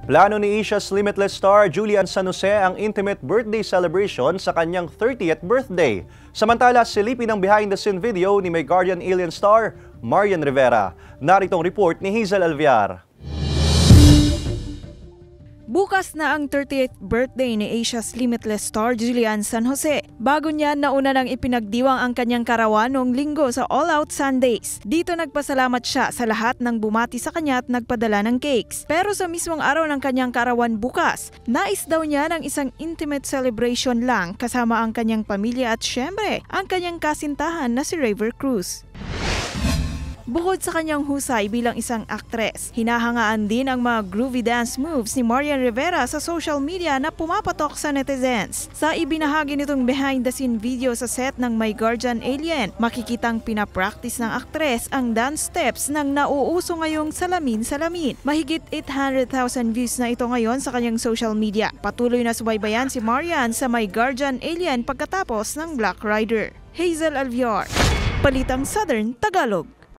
Plano ni Asia's Limitless star Julian San Jose ang intimate birthday celebration sa kanyang 30th birthday. Samantala, silipin ang behind-the-scene video ni May Guardian Alien star Marian Rivera. Narito ang report ni Hazel Alviar. Bukas na ang 30th birthday ni Asia's Limitless star Julian San Jose. Bago niya, nauna nang ipinagdiwang ang kanyang karawan noong Linggo sa All Out Sundays. Dito nagpasalamat siya sa lahat ng bumati sa kanya at nagpadala ng cakes. Pero sa mismong araw ng kanyang karawan bukas, nais daw niya ng isang intimate celebration lang kasama ang kanyang pamilya at syempre, ang kanyang kasintahan na si River Cruz. Bukod sa kanyang husay bilang isang aktres, hinahangaan din ang mga groovy dance moves ni Marian Rivera sa social media na pumapatok sa netizens. Sa ibinahagi nitong behind-the-scene video sa set ng My Guardian Alien, makikitang pinapractice ng aktres ang dance steps ng nauuso ngayong Salamin. Mahigit 800,000 views na ito ngayon sa kanyang social media. Patuloy na subaybayan si Marian sa My Guardian Alien pagkatapos ng Black Rider. Hazel Alviar, Balitang Southern Tagalog.